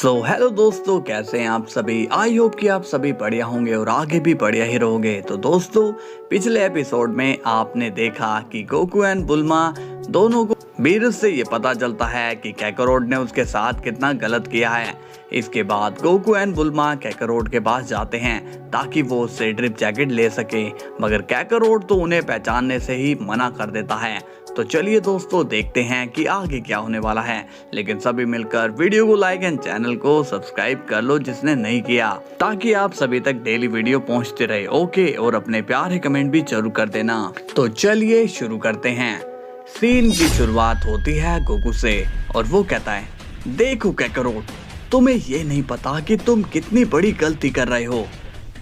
Hello दोस्तों, कैसे हैं आप सभी। आई होप कि आप सभी बढ़िया होंगे और आगे भी बढ़िया ही रहोगे। तो दोस्तों, पिछले एपिसोड में आपने देखा कि गोकू एंड बुल्मा दोनों को बीरस से ये पता चलता है कि कैकारोट ने उसके साथ कितना गलत किया है। इसके बाद गोकू एंड बुल्मा कैकारोट के पास जाते हैं ताकि वो उससे ड्रिप जैकेट ले सके, मगर कैकारोट तो उन्हें पहचानने से ही मना कर देता है। तो चलिए दोस्तों, देखते हैं कि आगे क्या होने वाला है। लेकिन सभी मिलकर वीडियो को लाइक एंड चैनल को सब्सक्राइब कर लो जिसने नहीं किया, ताकि आप सभी तक डेली वीडियो पहुंचते रहे। ओके, और अपने प्यारे कमेंट भी जरूर कर देना। तो चलिए शुरू करते हैं। सीन की शुरुआत होती है गोकू से और वो कहता है, देखो कैकारोट, तुम्हें ये नहीं पता कि तुम कितनी बड़ी गलती कर रहे हो।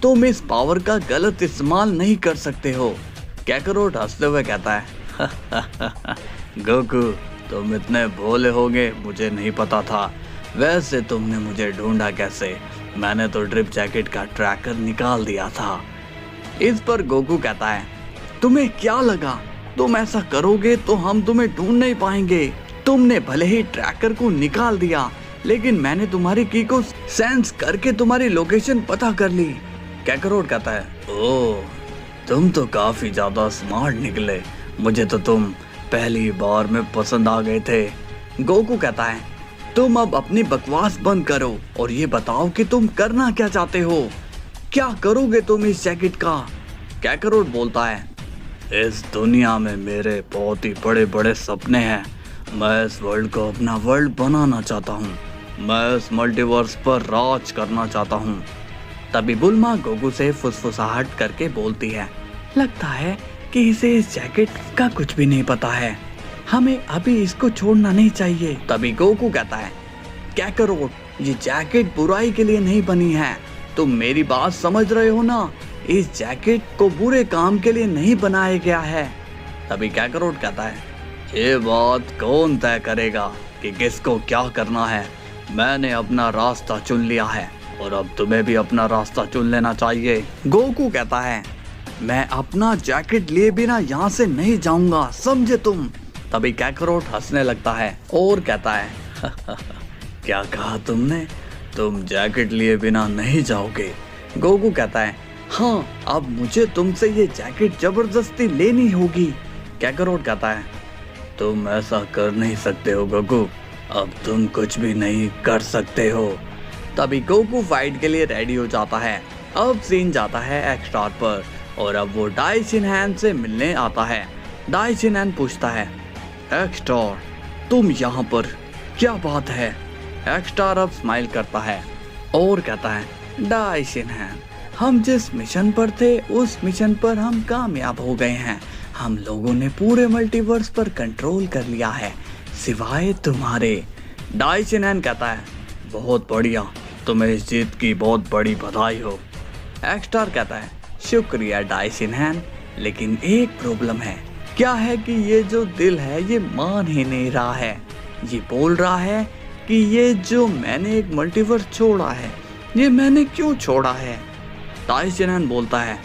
तुम इस पावर का गलत इस्तेमाल नहीं कर सकते हो। कैकारोट हंसते हुए कहता है, गोकू, तुम इतने भोले होगे मुझे नहीं पता था। वैसे तुमने मुझे ढूंढा कैसे? मैंने तो ड्रिप जैकेट का ट्रैकर निकाल दिया था। इस पर गोकू कहता है, तुम्हें क्या लगा तुम ऐसा करोगे तो हम तुम्हें ढूंढ नहीं पाएंगे। तुमने भले ही ट्रैकर को निकाल दिया, लेकिन मैंने तुम्हारी की को सेंस करके तुम्हारी लोकेशन पता कर ली। कैकारोट कहता है, ओह, तुम तो काफी ज्यादा स्मार्ट निकले। मुझे तो तुम पहली बार में पसंद आ गए थे। गोकू कहता है, तुम अब अपनी बकवास बंद करो और ये बताओ कि तुम करना क्या चाहते हो। क्या करोगे तुम इस जैकेट का? कैकारोट बोलता है, इस दुनिया में मेरे बहुत ही बड़े बड़े सपने हैं। मैं इस वर्ल्ड को अपना वर्ल्ड बनाना चाहता हूँ। मैं इस मल्टीवर्स पर राज करना चाहता हूँ। तभी बुल्मा गोकू से फुसफुसाहट करके बोलती है, लगता है कि इसे इस जैकेट का कुछ भी नहीं पता है। हमें अभी इसको छोड़ना नहीं चाहिए। तभी गोकू कहता है, कैकारोट, ये जैकेट बुराई के लिए नहीं बनी है। तुम मेरी बात समझ रहे हो ना? इस जैकेट को बुरे काम के लिए नहीं बनाया गया है। तभी कैकारोट कहता है, ये बात कौन तय करेगा कि किसको क्या करना है? मैंने अपना रास्ता चुन लिया है और अब तुम्हें भी अपना रास्ता चुन लेना चाहिए। गोकू कहता है, मैं अपना जैकेट लिए बिना यहाँ से नहीं जाऊंगा, समझे तुम? तभी कैकारोट हंसने लगता है और कहता है, क्या कहा तुमने? तुम जैकेट लिए बिना नहीं जाओगे? गोकू कहता है, हाँ, अब मुझे तुमसे ये जैकेट जबरदस्ती लेनी होगी। कैकारोट कहता है, तुम ऐसा कर नहीं सकते हो गोकू, अब तुम कुछ भी नहीं कर सकते हो। तभी गोकू फाइट के लिए रेडी हो जाता है। अब सीन जाता है एक्सटार पर और अब वो डाई शिनहैन से मिलने आता है। डाई शिनहैन पूछता है, एक्सटार, तुम यहाँ पर, क्या बात है? एक्सटार अब स्माइल करता है और कहता है, डाई शिनहैन, हम जिस मिशन पर थे उस मिशन पर हम कामयाब हो गए हैं। हम लोगों ने पूरे मल्टीवर्स पर कंट्रोल कर लिया है, सिवाय तुम्हारे। डाई शिनहैन कहता है, बहुत बढ़िया, तुम्हें इस जीत की बहुत बड़ी बधाई हो। एक्सटार कहता है, शुक्रिया डाई शिनहैन, लेकिन एक प्रॉब्लम है। क्या है कि ये जो दिल है ये मान ही नहीं रहा है। ये बोल रहा है कि ये जो मैंने एक मल्टीवर्स छोड़ा है, ये मैंने क्यों छोड़ा है? डाई शिनहैन बोलता है,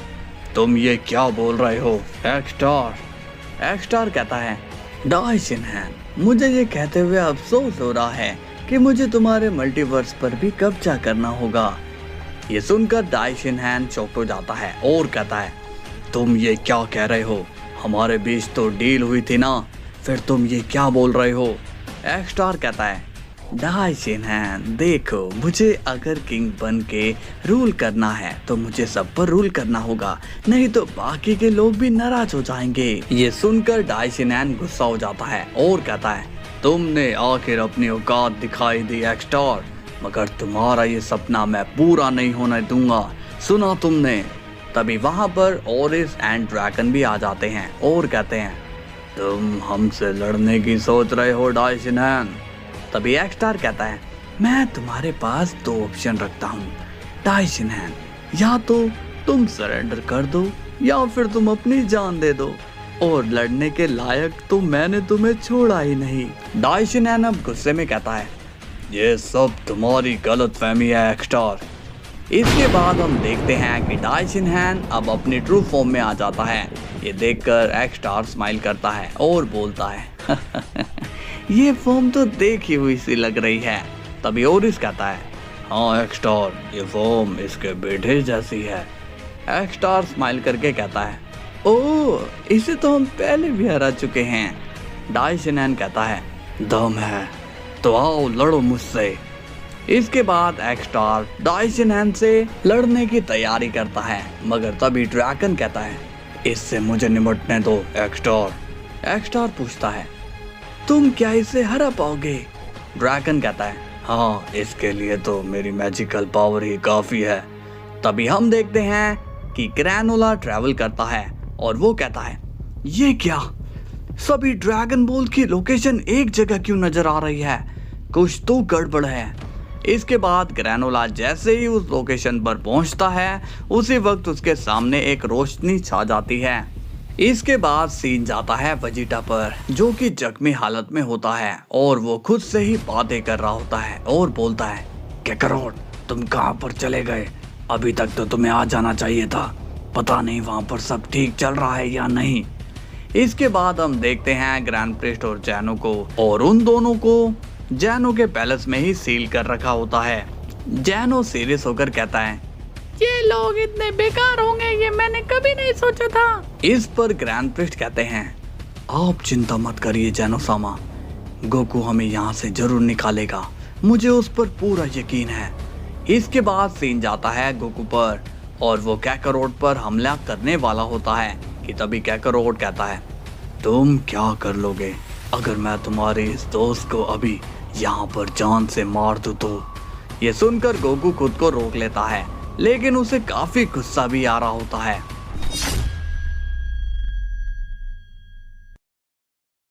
तुम ये क्या बोल रहे हो एक्सटार? एक्सटार कहता है, डाई शिनहैन, मुझे ये कहते हुए अफसोस हो रहा है कि मुझे तुम्हारे मल्टीवर्स पर भी कब्जा करना होगा। ये सुनकर डाई शिनहैन चौंक हो जाता है और कहता है, तुम ये क्या कह रहे हो? हमारे बीच तो डील हुई थी ना, फिर तुम ये क्या बोल रहे हो? एक्सटार कहता है, डाई शिनहैन, देखो, मुझे अगर किंग बन के रूल करना है तो मुझे सब पर रूल करना होगा, नहीं तो बाकी के लोग भी नाराज हो जाएंगे। ये सुनकर डाई शिनहैन गुस्सा हो जाता है और कहता है, तुमने आखिर अपनी औकात दिखाई दी एक्सटार, मगर तुम्हारा ये सपना मैं पूरा नहीं होने दूंगा, सुना तुमने? तभी वहां पर ओरिस एंड ड्रैगन भी आ जाते हैं और कहते हैं, तुम हमसे लड़ने की सोच रहे हो डाई शिनहैन? तभी एक्सटार कहता है, मैं तुम्हारे पास दो ऑप्शन रखता हूँ डाई शिनहैन, या तो तुम सरेंडर कर दो या फिर तुम अपनी जान दे दो, और लड़ने के लायक तो मैंने तुम्हें छोड़ा ही नहीं। डाई शिनहैन अब गुस्से में कहता है, ये सब तुम्हारी गलतफहमी है एक्सटार। इसके बाद हम देखते हैं कि डाई शिनहैन अब अपनी ट्रू फॉर्म में आ जाता है। ये देखकर एक्सटार स्माइल करता है और बोलता है, ये फॉर्म तो देखी हुई सी लग रही है। तभी ओरिस कहता है, हाँ एक्स्टार, ये फॉर्म इसके बेटे जैसी है। एक्स्टार स्माइल करके कहता है, ओह, इसे तो हम पहले भी हरा चुके हैं। डाइशिनैन कहता है, दम है तो आओ लड़ो मुझसे। इसके बाद एक्स्टार डाइशिनैन से लड़ने की तैयारी करता है, मगर तभी ड्रैगन कहता है, इससे मुझे निपटने दो एक्स्टार। एक्स्टार पूछता है, तुम क्या इसे हरा पाओगे? ड्रैगन कहता है, हाँ, इसके लिए तो मेरी मैजिकल पावर ही काफी है। तभी हम देखते हैं कि ग्रैनोला ट्रैवल करता है और वो कहता है, ये क्या, सभी ड्रैगन बॉल की लोकेशन एक जगह क्यों नजर आ रही है? कुछ तो गड़बड़ है। इसके बाद ग्रैनोला जैसे ही उस लोकेशन पर पहुंचता है, उसी वक्त उसके सामने एक रोशनी छा जाती है। इसके बाद सीन जाता है वेजिटा पर, जो कि जख्मी हालत में होता है और वो खुद से ही बातें कर रहा होता है और बोलता है, काकारोट, तुम कहाँ पर चले गए? अभी तक तो तुम्हें आ जाना चाहिए था। पता नहीं वहाँ पर सब ठीक चल रहा है या नहीं। इसके बाद हम देखते हैं ग्रैंड प्रिस्ट और जैनो को, और उन दोनों को जैनो के पैलेस में ही सील कर रखा होता है। जैनो सीरियस होकर कहता है, ये लोग इतने बेकार होंगे, ये मैंने कभी नहीं सोचा था। इस पर ग्रैंड प्रिस्ट कहते हैं, आप चिंता मत करिए जैनो सामा, गोकू हमें यहाँ से जरूर निकालेगा, मुझे उस पर पूरा यकीन है। इसके बाद सीन जाता है गोकू पर, और वो काकारोट पर हमला करने वाला होता है कि तभी काकारोट कहता है, तुम क्या कर लोगे अगर मैं तुम्हारे इस दोस्त को अभी यहाँ पर जान से मार दूं तो? ये सुनकर गोकू खुद को रोक लेता है, लेकिन उसे काफी गुस्सा भी आ रहा होता है।